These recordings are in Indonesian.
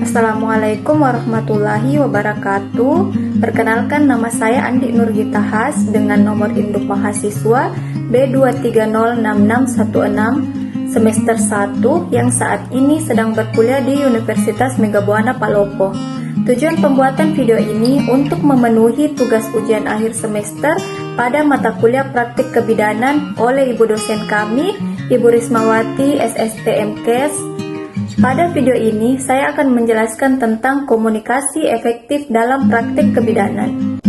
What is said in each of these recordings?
Assalamualaikum warahmatullahi wabarakatuh. Perkenalkan, nama saya Andi Nurgita Has dengan nomor induk mahasiswa B2306616 semester 1 yang saat ini sedang berkuliah di Universitas Megabuana Palopo. Tujuan pembuatan video ini untuk memenuhi tugas ujian akhir semester pada mata kuliah praktik kebidanan oleh ibu dosen kami, Ibu Rismawati SST MKes. Pada video ini, saya akan menjelaskan tentang komunikasi efektif dalam praktik kebidanan.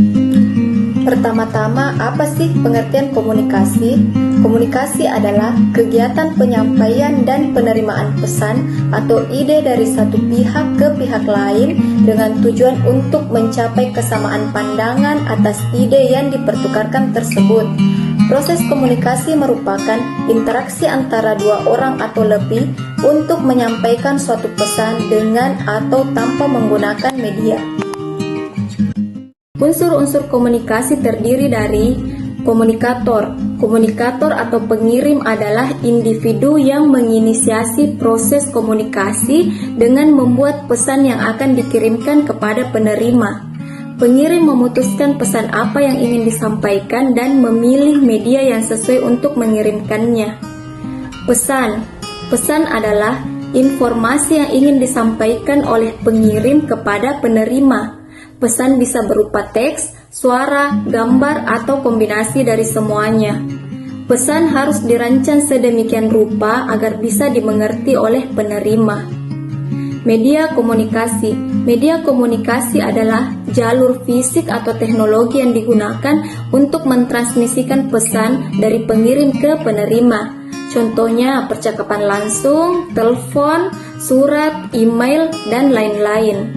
Pertama-tama, apa sih pengertian komunikasi? Komunikasi adalah kegiatan penyampaian dan penerimaan pesan atau ide dari satu pihak ke pihak lain dengan tujuan untuk mencapai kesamaan pandangan atas ide yang dipertukarkan tersebut. Proses komunikasi merupakan interaksi antara dua orang atau lebih untuk menyampaikan suatu pesan dengan atau tanpa menggunakan media. Unsur-unsur komunikasi terdiri dari komunikator. Komunikator atau pengirim adalah individu yang menginisiasi proses komunikasi dengan membuat pesan yang akan dikirimkan kepada penerima. Pengirim memutuskan pesan apa yang ingin disampaikan dan memilih media yang sesuai untuk mengirimkannya. Pesan. Pesan adalah informasi yang ingin disampaikan oleh pengirim kepada penerima. Pesan bisa berupa teks, suara, gambar, atau kombinasi dari semuanya. Pesan harus dirancang sedemikian rupa agar bisa dimengerti oleh penerima. Media komunikasi. Media komunikasi adalah jalur fisik atau teknologi yang digunakan untuk mentransmisikan pesan dari pengirim ke penerima. Contohnya percakapan langsung, telepon, surat, email, dan lain-lain.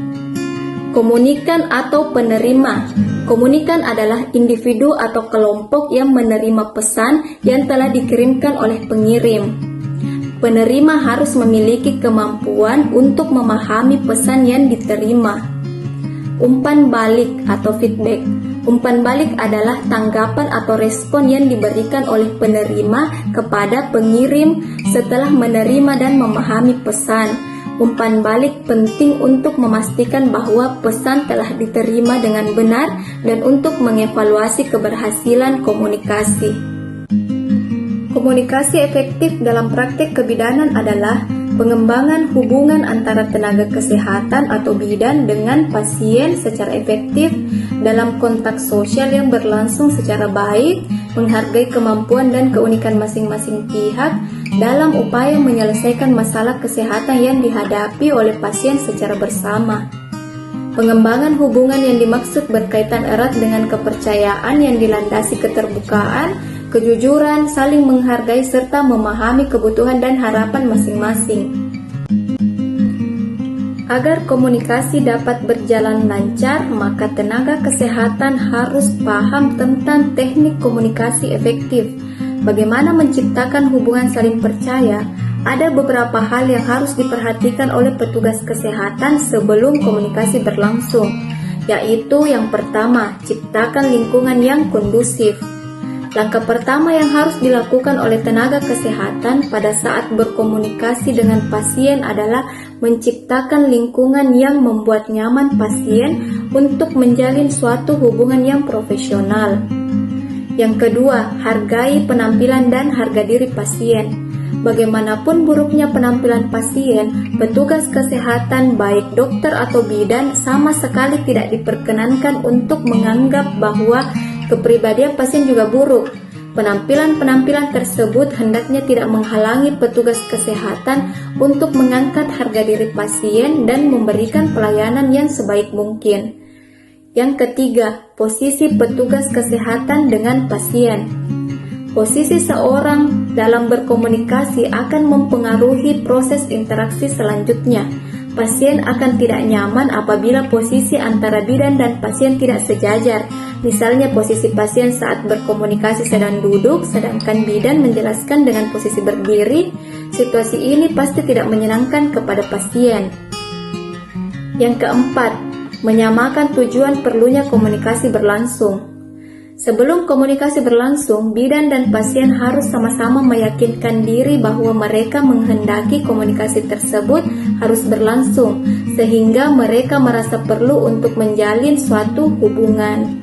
Komunikan atau penerima. Komunikan adalah individu atau kelompok yang menerima pesan yang telah dikirimkan oleh pengirim. Penerima harus memiliki kemampuan untuk memahami pesan yang diterima. Umpan balik atau feedback. Umpan balik adalah tanggapan atau respon yang diberikan oleh penerima kepada pengirim setelah menerima dan memahami pesan. Umpan balik penting untuk memastikan bahwa pesan telah diterima dengan benar dan untuk mengevaluasi keberhasilan komunikasi. Komunikasi efektif dalam praktik kebidanan adalah pengembangan hubungan antara tenaga kesehatan atau bidan dengan pasien secara efektif dalam kontak sosial yang berlangsung secara baik, menghargai kemampuan dan keunikan masing-masing pihak dalam upaya menyelesaikan masalah kesehatan yang dihadapi oleh pasien secara bersama. Pengembangan hubungan yang dimaksud berkaitan erat dengan kepercayaan yang dilandasi keterbukaan, kejujuran, saling menghargai, serta memahami kebutuhan dan harapan masing-masing. Agar komunikasi dapat berjalan lancar, maka tenaga kesehatan harus paham tentang teknik komunikasi efektif. Bagaimana menciptakan hubungan saling percaya? Ada beberapa hal yang harus diperhatikan oleh petugas kesehatan sebelum komunikasi berlangsung, yaitu yang pertama, ciptakan lingkungan yang kondusif. Langkah pertama yang harus dilakukan oleh tenaga kesehatan pada saat berkomunikasi dengan pasien adalah menciptakan lingkungan yang membuat nyaman pasien untuk menjalin suatu hubungan yang profesional. Yang kedua, hargai penampilan dan harga diri pasien. Bagaimanapun buruknya penampilan pasien, petugas kesehatan baik dokter atau bidan sama sekali tidak diperkenankan untuk menganggap bahwa kepribadian pasien juga buruk. Penampilan-penampilan tersebut hendaknya tidak menghalangi petugas kesehatan untuk mengangkat harga diri pasien dan memberikan pelayanan yang sebaik mungkin. Yang ketiga, posisi petugas kesehatan dengan pasien. Posisi seorang dalam berkomunikasi akan mempengaruhi proses interaksi selanjutnya. Pasien akan tidak nyaman apabila posisi antara bidan dan pasien tidak sejajar. Misalnya posisi pasien saat berkomunikasi sedang duduk, sedangkan bidan menjelaskan dengan posisi berdiri. Situasi ini pasti tidak menyenangkan kepada pasien. Yang keempat, menyamakan tujuan perlunya komunikasi berlangsung. Sebelum komunikasi berlangsung, bidan dan pasien harus sama-sama meyakinkan diri bahwa mereka menghendaki komunikasi tersebut harus berlangsung, sehingga mereka merasa perlu untuk menjalin suatu hubungan.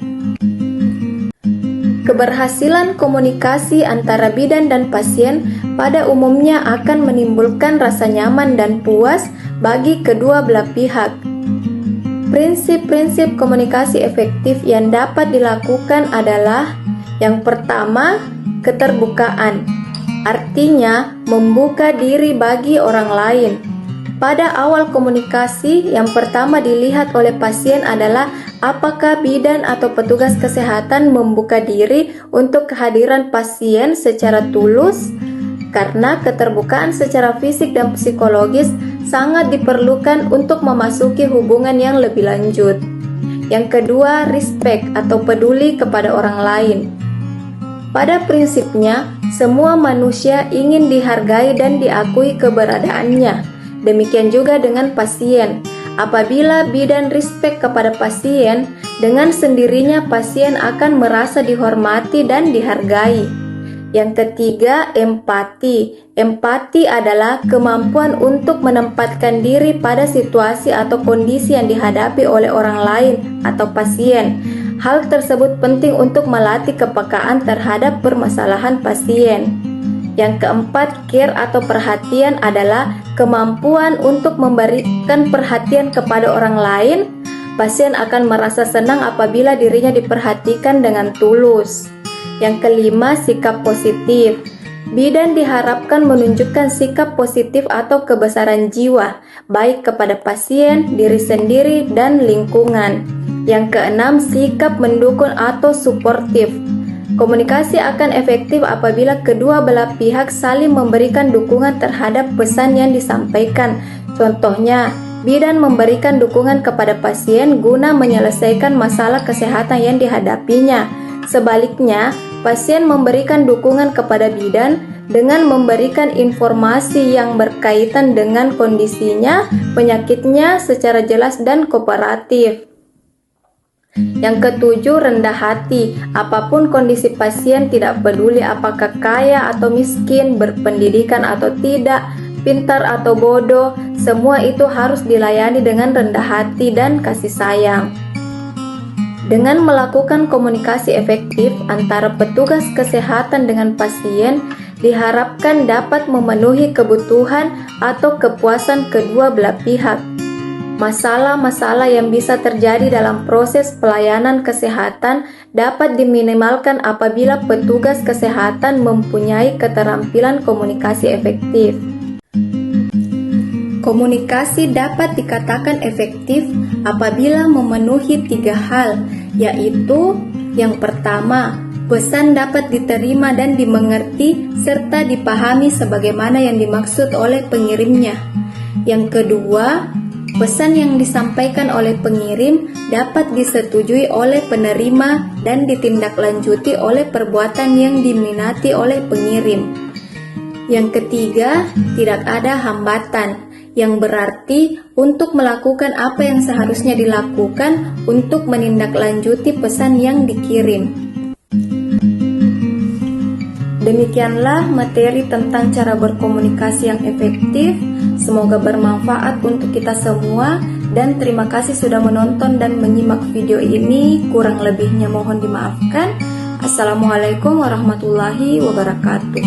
Keberhasilan komunikasi antara bidan dan pasien pada umumnya akan menimbulkan rasa nyaman dan puas bagi kedua belah pihak. Prinsip-prinsip komunikasi efektif yang dapat dilakukan adalah: yang pertama, keterbukaan. Artinya, membuka diri bagi orang lain. Pada awal komunikasi, yang pertama dilihat oleh pasien adalah apakah bidan atau petugas kesehatan membuka diri untuk kehadiran pasien secara tulus, karena keterbukaan secara fisik dan psikologis sangat diperlukan untuk memasuki hubungan yang lebih lanjut. Yang kedua, respect atau peduli kepada orang lain. Pada prinsipnya, semua manusia ingin dihargai dan diakui keberadaannya. Demikian juga dengan pasien. Apabila bidan respect kepada pasien, dengan sendirinya pasien akan merasa dihormati dan dihargai. Yang ketiga, empati. Empati adalah kemampuan untuk menempatkan diri pada situasi atau kondisi yang dihadapi oleh orang lain atau pasien. Hal tersebut penting untuk melatih kepekaan terhadap permasalahan pasien. Yang keempat, care atau perhatian adalah kemampuan untuk memberikan perhatian kepada orang lain. Pasien akan merasa senang apabila dirinya diperhatikan dengan tulus. Yang kelima, sikap positif. Bidan diharapkan menunjukkan sikap positif atau kebesaran jiwa, baik kepada pasien, diri sendiri, dan lingkungan. Yang keenam, sikap mendukung atau suportif. Komunikasi akan efektif apabila kedua belah pihak saling memberikan dukungan terhadap pesan yang disampaikan. Contohnya, bidan memberikan dukungan kepada pasien guna menyelesaikan masalah kesehatan yang dihadapinya. Sebaliknya, pasien memberikan dukungan kepada bidan dengan memberikan informasi yang berkaitan dengan kondisinya, penyakitnya secara jelas dan kooperatif. Yang ketujuh, rendah hati. Apapun kondisi pasien, tidak peduli apakah kaya atau miskin, berpendidikan atau tidak, pintar atau bodoh, semua itu harus dilayani dengan rendah hati dan kasih sayang. Dengan melakukan komunikasi efektif antara petugas kesehatan dengan pasien, diharapkan dapat memenuhi kebutuhan atau kepuasan kedua belah pihak. Masalah-masalah yang bisa terjadi dalam proses pelayanan kesehatan dapat diminimalkan apabila petugas kesehatan mempunyai keterampilan komunikasi efektif. Komunikasi dapat dikatakan efektif apabila memenuhi 3 hal, yaitu: yang pertama, pesan dapat diterima dan dimengerti serta dipahami sebagaimana yang dimaksud oleh pengirimnya. Yang kedua, pesan yang disampaikan oleh pengirim dapat disetujui oleh penerima dan ditindaklanjuti oleh perbuatan yang diminati oleh pengirim. Yang ketiga, tidak ada hambatan, yang berarti untuk melakukan apa yang seharusnya dilakukan untuk menindaklanjuti pesan yang dikirim. Demikianlah materi tentang cara berkomunikasi yang efektif. Semoga bermanfaat untuk kita semua, dan terima kasih sudah menonton dan menyimak video ini. Kurang lebihnya mohon dimaafkan. Assalamualaikum warahmatullahi wabarakatuh.